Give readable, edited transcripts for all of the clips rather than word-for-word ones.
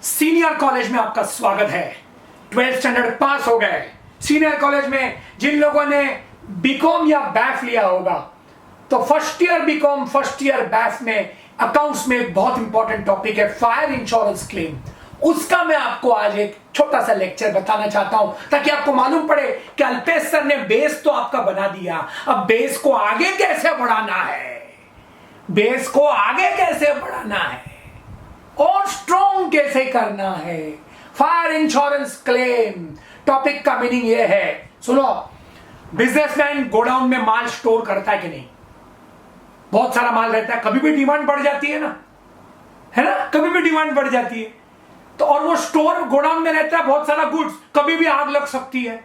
Senior college में आपका स्वागत है। 12th स्टैंडर्ड पास हो गए। सीनियर कॉलेज में जिन लोगों ने बीकॉम या बैफ लिया होगा, तो first year BCom first year बैफ में अकाउंट्स में एक बहुत इंपॉर्टेंट टॉपिक है फायर इंश्योरेंस क्लेम। उसका मैं आपको आज एक छोटा सा लेक्चर बताना चाहता हूं ताकि आपको मालूम पड़े कि अल्पेश सर ने बेस तो आपका बना दिया, अब बेस को आगे कैसे बढ़ाना है, बेस को आगे कैसे बढ़ाना है और स्ट्रॉन्ग कैसे करना है। फायर इंश्योरेंस क्लेम टॉपिक का मीनिंग यह है, सुनो, बिजनेसमैन गोडाउन में माल स्टोर करता है कि नहीं? बहुत सारा माल रहता है, कभी भी डिमांड बढ़ जाती है ना, है ना, कभी भी डिमांड बढ़ जाती है तो, और वो स्टोर गोडाउन में रहता है बहुत सारा गुड्स, कभी भी आग लग सकती है,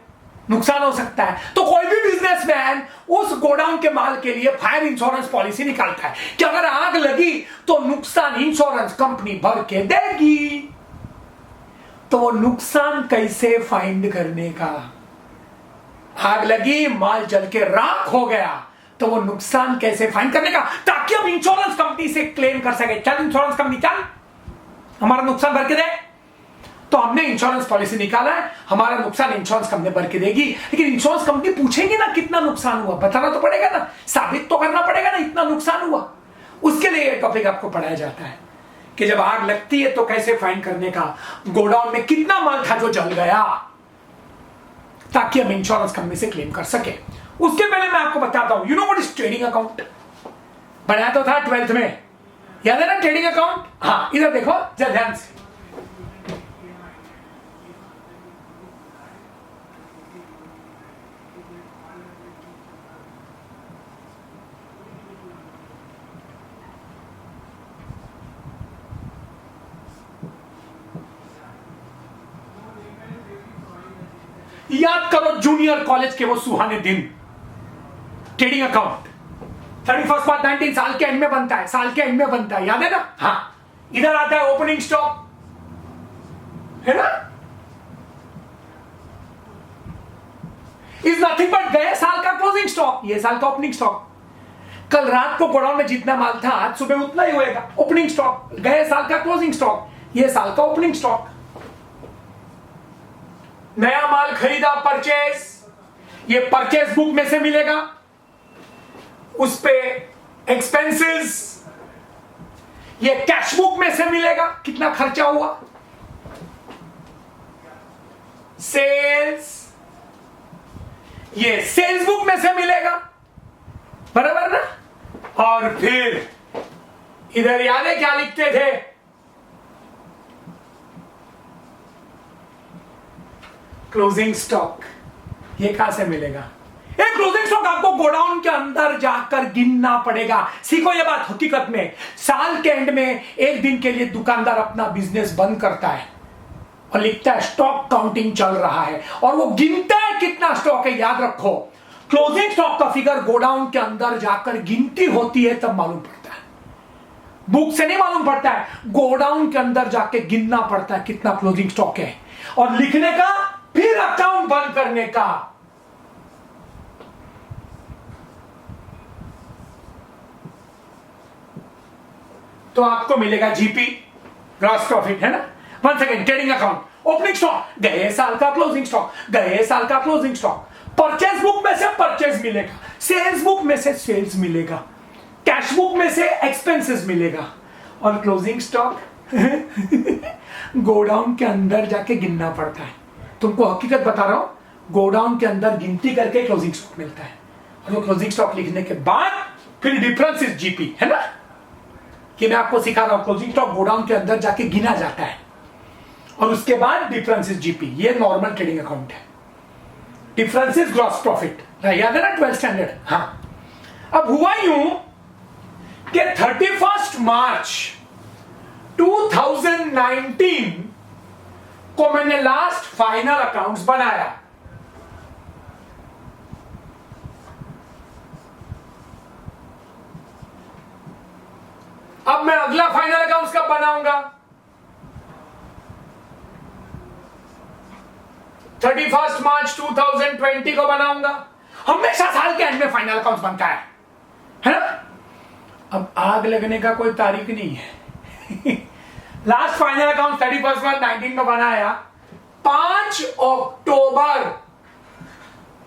नुकसान हो सकता है। तो कोई भी बिजनेसमैन उस गोडाउन के माल के लिए फायर इंश्योरेंस पॉलिसी निकालता है कि अगर आग लगी तो नुकसान इंश्योरेंस कंपनी भर के देगी। तो वो नुकसान कैसे फाइंड करने का? आग लगी, माल जल के राख हो गया, तो वो नुकसान कैसे फाइंड करने का ताकि हम इंश्योरेंस कंपनी से क्लेम कर सके। चल इंश्योरेंस कंपनी, चल हमारा नुकसान भर के दे। तो हमने इंश्योरेंस पॉलिसी निकाला है, हमारा नुकसान इंश्योरेंस कंपनी भर के देगी। लेकिन इंश्योरेंस कंपनी पूछेगी ना कितना नुकसान हुआ, बताना तो पड़ेगा ना, साबित तो करना पड़ेगा ना इतना नुकसान हुआ। उसके लिए यह टॉपिक आपको पढ़ाया जाता है कि जब आग लगती है तो कैसे फाइंड करने का, गोडाउन में कितना माल था जो जल गया, ताकि हम इंश्योरेंस कंपनी से क्लेम कर सके। उसके पहले मैं आपको बताता हूं, you know what is trading account? बनाया तो था 12th में, याद है ना ट्रेडिंग अकाउंट? हाँ, इधर देखो जरा ध्यान से। याद करो जूनियर कॉलेज के वो सुहाने दिन। ट्रेडिंग अकाउंट 31 मार्च 19 साल के एंड में बनता है, साल के एंड में बनता है, याद है ना? हाँ, इधर आता है ओपनिंग स्टॉक, है ना? इज नथिंग बट गए साल का क्लोजिंग स्टॉक, ये साल का ओपनिंग स्टॉक। कल रात को गोडाउन में जितना माल था आज सुबह उतना ही होएगा, ओपनिंग स्टॉक। गए साल का क्लोजिंग स्टॉक, ये साल का ओपनिंग स्टॉक। नया माल खरीदा, परचेज, ये परचेज बुक में से मिलेगा, उस पे एक्सपेंसेस ये कैश बुक में से मिलेगा, कितना खर्चा हुआ, सेल्स ये सेल्स बुक में से मिलेगा, बराबर ना? और फिर इधर याद है क्या लिखते थे? Closing stock. ये कहां से मिलेगा? ये क्लोजिंग स्टॉक आपको गोडाउन के अंदर जाकर गिनना पड़ेगा। सीखो ये बात, हकीकत में साल के एंड में एक दिन के लिए दुकानदार अपना बिजनेस बंद करता है और लिखता है स्टॉक काउंटिंग चल रहा है, और वो गिनता है कितना स्टॉक है। याद रखो, क्लोजिंग स्टॉक का फिगर गोडाउन के अंदर जाकर गिनती होती है तब मालूम पड़ता है, बुक से नहीं मालूम पड़ता है। गोडाउन के अंदर जाके गिनना पड़ता है कितना क्लोजिंग स्टॉक है, और लिखने का, फिर अकाउंट बंद करने का। तो आपको मिलेगा जीपी, ग्रॉस प्रॉफिट, है ना? One second, trading account, opening stock, गए साल का क्लोजिंग स्टॉक, गए साल का क्लोजिंग स्टॉक। परचेज बुक में से परचेज मिलेगा, सेल्स बुक में से सेल्स मिलेगा, कैश बुक में से एक्सपेंसेस मिलेगा, और क्लोजिंग स्टॉक गोडाउन के अंदर जाके गिनना पड़ता है। तुमको हकीकत बता रहा हूं, गोडाउन के अंदर गिनती करके क्लोजिंग स्टॉक मिलता है, और वो क्लोजिंग स्टॉक लिखने के बाद फिर डिफरेंस इज जीपी, है ना? कि मैं आपको सिखा रहा हूं, क्लोजिंग स्टॉक गोडाउन के अंदर जाके गिना जाता है और उसके बाद डिफरेंस इज जीपी। ये नॉर्मल ट्रेडिंग अकाउंट है। डिफरेंस इज ग्रॉस प्रॉफिट, याद है ना 12th स्टैंडर्ड? हाँ। अब हुआ यूं कि 31 मार्च 2019 को मैंने लास्ट फाइनल अकाउंट्स बनाया। अब मैं अगला फाइनल अकाउंट्स कब बनाऊंगा? 31 मार्च 2020 को बनाऊंगा। हमेशा साल के एंड में फाइनल अकाउंट्स बनता है ना? अब आग लगने का कोई तारीख नहीं है लास्ट फाइनल अकाउंट 31/19 में बनाया 5 अक्टूबर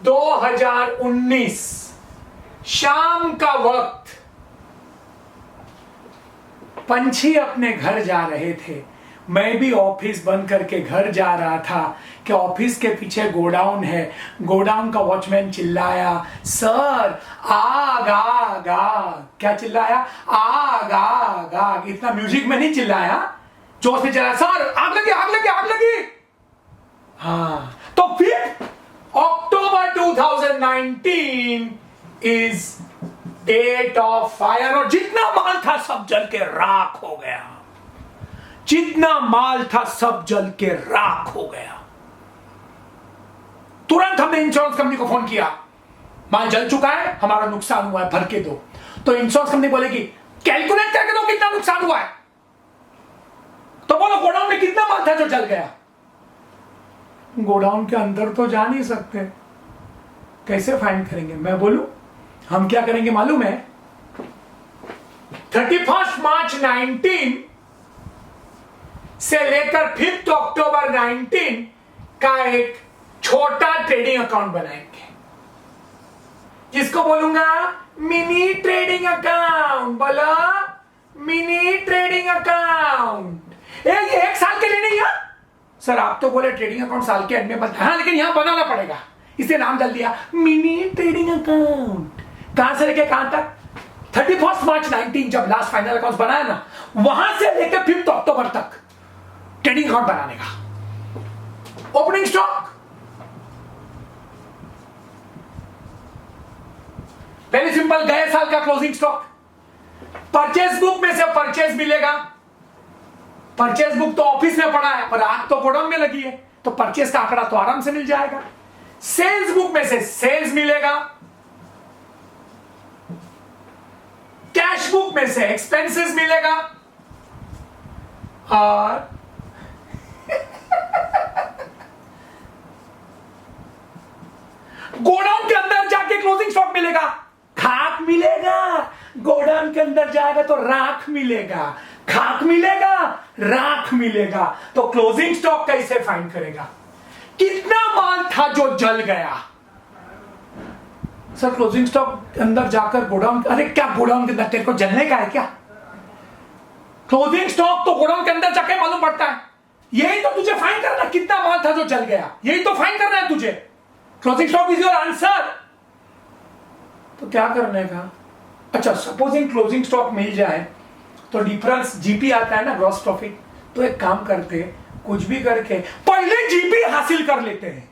2019 शाम का वक्त। पंछी अपने घर जा रहे थे, मैं भी ऑफिस बंद करके घर जा रहा था कि ऑफिस के पीछे गोडाउन है। गोडाउन का वॉचमैन चिल्लाया, सर आग आग आग। क्या चिल्लाया? आग आग आग। इतना म्यूजिक में नहीं चिल्लाया, जोश में चिल्लाया, सर आग लगी आग लगी आग लगी। हाँ, तो फिर अक्टूबर 2019 इज डेट ऑफ फायर, और जितना माल था सब जल के राख हो गया। जितना माल था सब जल के राख हो गया। तुरंत हमने इंश्योरेंस कंपनी को फोन किया, माल जल चुका है, हमारा नुकसान हुआ है, भर के दो। तो इंश्योरेंस कंपनी बोलेगी कैलकुलेट करके दो कितना नुकसान हुआ है। तो बोलो गोडाउन में कितना माल था जो जल गया? गोडाउन के अंदर तो जा नहीं सकते, कैसे फाइंड करेंगे? मैं बोलूं हम क्या करेंगे मालूम है? 31 मार्च 19 से लेकर 5 अक्टूबर 19 का एक छोटा ट्रेडिंग अकाउंट बनाएंगे, जिसको बोलूंगा मिनी ट्रेडिंग अकाउंट। बोलो मिनी ट्रेडिंग अकाउंट। एक साल के लिए नहीं है सर, आप तो बोले ट्रेडिंग अकाउंट साल के एंड में बनता है। हाँ, लेकिन यहां बनाना पड़ेगा, इसे नाम डाल दिया मिनी ट्रेडिंग अकाउंट। कहां से लेके कहां तक? 31 मार्च 19 जब लास्ट फाइनल अकाउंट बनाया ना, वहां से लेकर 5 अक्टूबर तक ट्रेडिंग अकाउंट बनाने का। ओपनिंग स्टॉक वेरी सिंपल, गए साल का क्लोजिंग स्टॉक। परचेज बुक में से परचेज मिलेगा। परचेज बुक तो ऑफिस में पड़ा है, पर आग तो गोडाउन में लगी है, तो परचेज का आंकड़ा तो आराम से मिल जाएगा। सेल्स बुक में से सेल्स मिलेगा। कैश बुक में से एक्सपेंसेस मिलेगा। और गोडाउन के अंदर जाके क्लोजिंग स्टॉक मिलेगा। खाक मिलेगा, गोडाउन के अंदर जाएगा तो राख मिलेगा। खाक मिलेगा, राख मिलेगा। तो क्लोजिंग स्टॉक कैसे फाइंड करेगा? कितना माल था जो जल गया? सर क्लोजिंग स्टॉक अंदर जाकर गोडाउन, अरे क्या गोडाउन के अंदर तेरे को जलने का है क्या? क्लोजिंग स्टॉक तो गोडाउन के अंदर जाके मालूम पड़ता है। यही तो तुझे फाइंड करना, कितना माल था जो जल गया, यही तो फाइंड करना है तुझे। Closing stock is your answer. तो क्या करने का? अच्छा, सपोजिंग क्लोजिंग स्टॉक मिल जाए तो डिफरेंस जीपी आता है ना, ग्रॉस प्रॉफिट। तो एक काम करते, कुछ भी करके पहले जीपी हासिल कर लेते हैं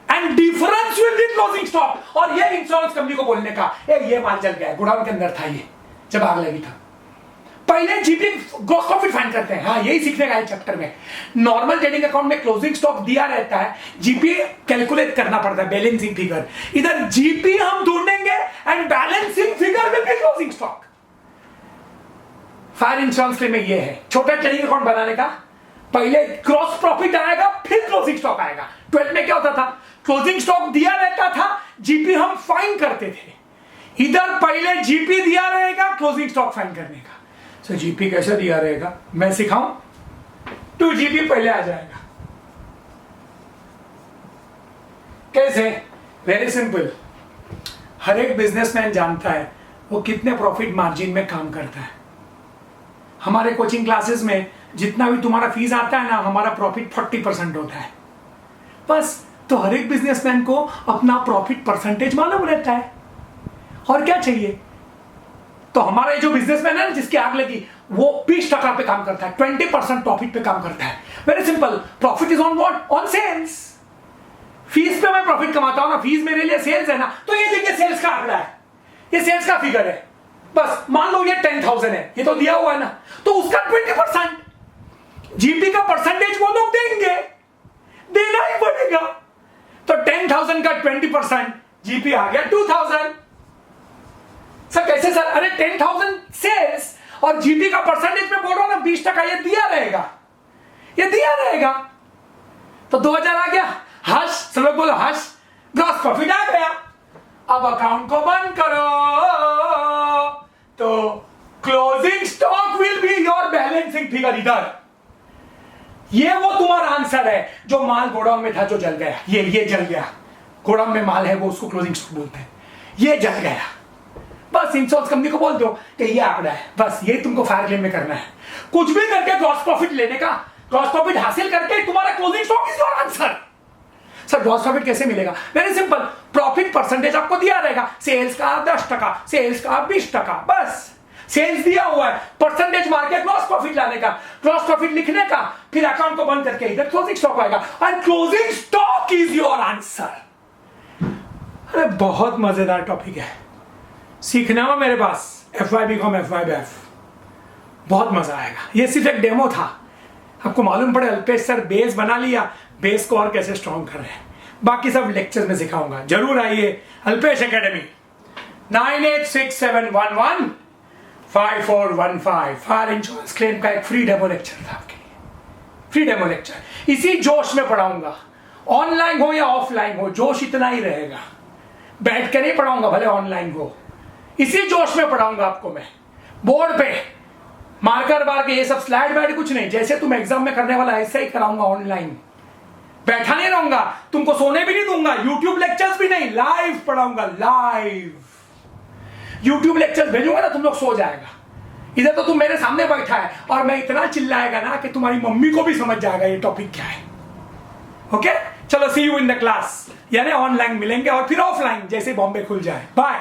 and difference will be closing stock. और ये इंश्योरेंस कंपनी को बोलने का, ये माल जल गया, गोडाउन के अंदर था ये जब आग लगी था। पहले जीपी ग्रॉस प्रॉफिट फाइंड करते हैं। हाँ, यही सीखने का है चैप्टर में। नॉर्मल ट्रेडिंग अकाउंट में क्लोजिंग स्टॉक दिया रहता है, जीपी कैलकुलेट करना पड़ता है, बैलेंसिंग फिगर। इधर जीपी हम ढूंढेंगे and balancing figure will be closing stock. Fire insurance में ये है छोटा ट्रेडिंग अकाउंट बनाने का, पहले ग्रॉस प्रॉफिट आएगा फिर क्लोजिंग स्टॉक आएगा। 12 में क्या होता था? क्लोजिंग स्टॉक दिया रहता था, जीपी हम फाइंड करते थे। इधर पहले जीपी दिया रहेगा क्लोजिंग स्टॉक फाइंड करने का। सो जीपी कैसे दिया रहेगा मैं सिखाऊं? 2 जीपी पहले आ जाएगा। कैसे? Very simple. हर एक बिजनेसमैन जानता है वो कितने प्रॉफिट मार्जिन में काम करता है। हमारे कोचिंग क्लासेस में जितना भी तुम्हारा फीस आता है ना, हमारा प्रॉफिट 40% होता है बस। तो हर एक बिजनेसमैन को अपना प्रॉफिट परसेंटेज मालूम रहता है, और क्या चाहिए? तो हमारा जो बिजनेसमैन है ना, जिसकी आग लगी, वो 20% पे काम करता है, 20% प्रॉफिट पे काम करता है। Very simple, profit is on what? On sales. Fees पे मैं प्रॉफिट कमाता हूं ना, फीस मेरे लिए सेल्स है ना। तो ये देखिए सेल्स का आंकड़ा है, ये सेल्स का फिगर है। बस मान लो ये 10,000 है, ये तो दिया हुआ है ना, तो उसका 20% जीपी का परसेंटेज वो लोग देंगे, देना ही पड़ेगा। तो 10,000 का 20% जीपी आ गया 2,000। सर कैसे सर? अरे 10,000 सेल्स और जीपी का परसेंटेज में बोल रहा हूं ना 20%, ये दिया रहेगा, ये दिया रहेगा। तो 2,000 आ गया, हर्ष, सब लोग बोलो हर्ष, ग्रॉस प्रॉफिट आ गया। अब अकाउंट को बंद करो। तो closing stock will be your balancing figure इधर। ये वो तुम्हारा आंसर है। जो माल गोडाउन में था जो जल गया, ये जल गया, गोडाउन में माल है वो, उसको क्लोजिंग स्टॉक बोलते हैं। ये जल गया, बस इंश्योरेंस कंपनी को बोल दो कि ये आंकड़ा है, बस ये तुमको फायर क्लेम में करना है। कुछ भी करके ग्रॉस प्रॉफिट लेने का, ग्रॉस प्रॉफिट हासिल करके तुम्हारा closing stock is your answer. Sir gross profit कैसे मिलेगा? वेरी सिंपल, प्रॉफिट परसेंटेज आपको दिया रहेगा, सेल्स का 10%, सेल्स का 20%, बस सेल्स दिया हुआ है, परसेंटेज मार के ग्रॉस प्रॉफिट लाने का, ग्रॉस प्रॉफिट लिखने का, फिर अकाउंट को बंद करके इधर क्लोजिंग स्टॉक आएगा, and closing stock is your answer. अरे बहुत मजेदार टॉपिक है, सीखना हो मेरे पास FY BCom FY BF, बहुत मजा आएगा। ये सिर्फ एक डेमो था, आपको मालूम पड़े अल्पेश सर बेस बना लिया, बेस को और कैसे स्ट्रॉन्ग कर रहे हैं, बाकी सब लेक्चर में सिखाऊंगा। जरूर आइए Alpesh academy. 9867115415 fire insurance claim का एक फ्री डेमो लेक्चर था आपके लिए, फ्री डेमो लेक्चर। इसी जोश में पढ़ाऊंगा, ऑनलाइन हो या ऑफलाइन हो, जोश इतना ही रहेगा। बैठ कर नहीं पढ़ाऊंगा, भले ऑनलाइन हो, इसी जोश में पढ़ाऊंगा आपको मैं। बोर्ड पे मार्कर बार के ये सब स्लाइड बैड कुछ नहीं, जैसे तुम एग्जाम में करने वाला ऐसा ही कराऊंगा ऑनलाइन। बैठा नहीं रहूंगा, तुमको सोने भी नहीं दूंगा, यूट्यूब लेक्चर्स भी नहीं, लाइव पढ़ाऊंगा, लाइव। यूट्यूब लेक्चर्स भेजूंगा ना, तुम लोग सो जाएगा। इधर तो तुम मेरे सामने बैठा है और मैं इतना चिल्लाएगा ना कि तुम्हारी मम्मी को भी समझ जाएगा ये टॉपिक क्या है। ओके, चलो सी यू इन द क्लास, यानी ऑनलाइन मिलेंगे और फिर ऑफलाइन जैसे बॉम्बे खुल जाए। बाय।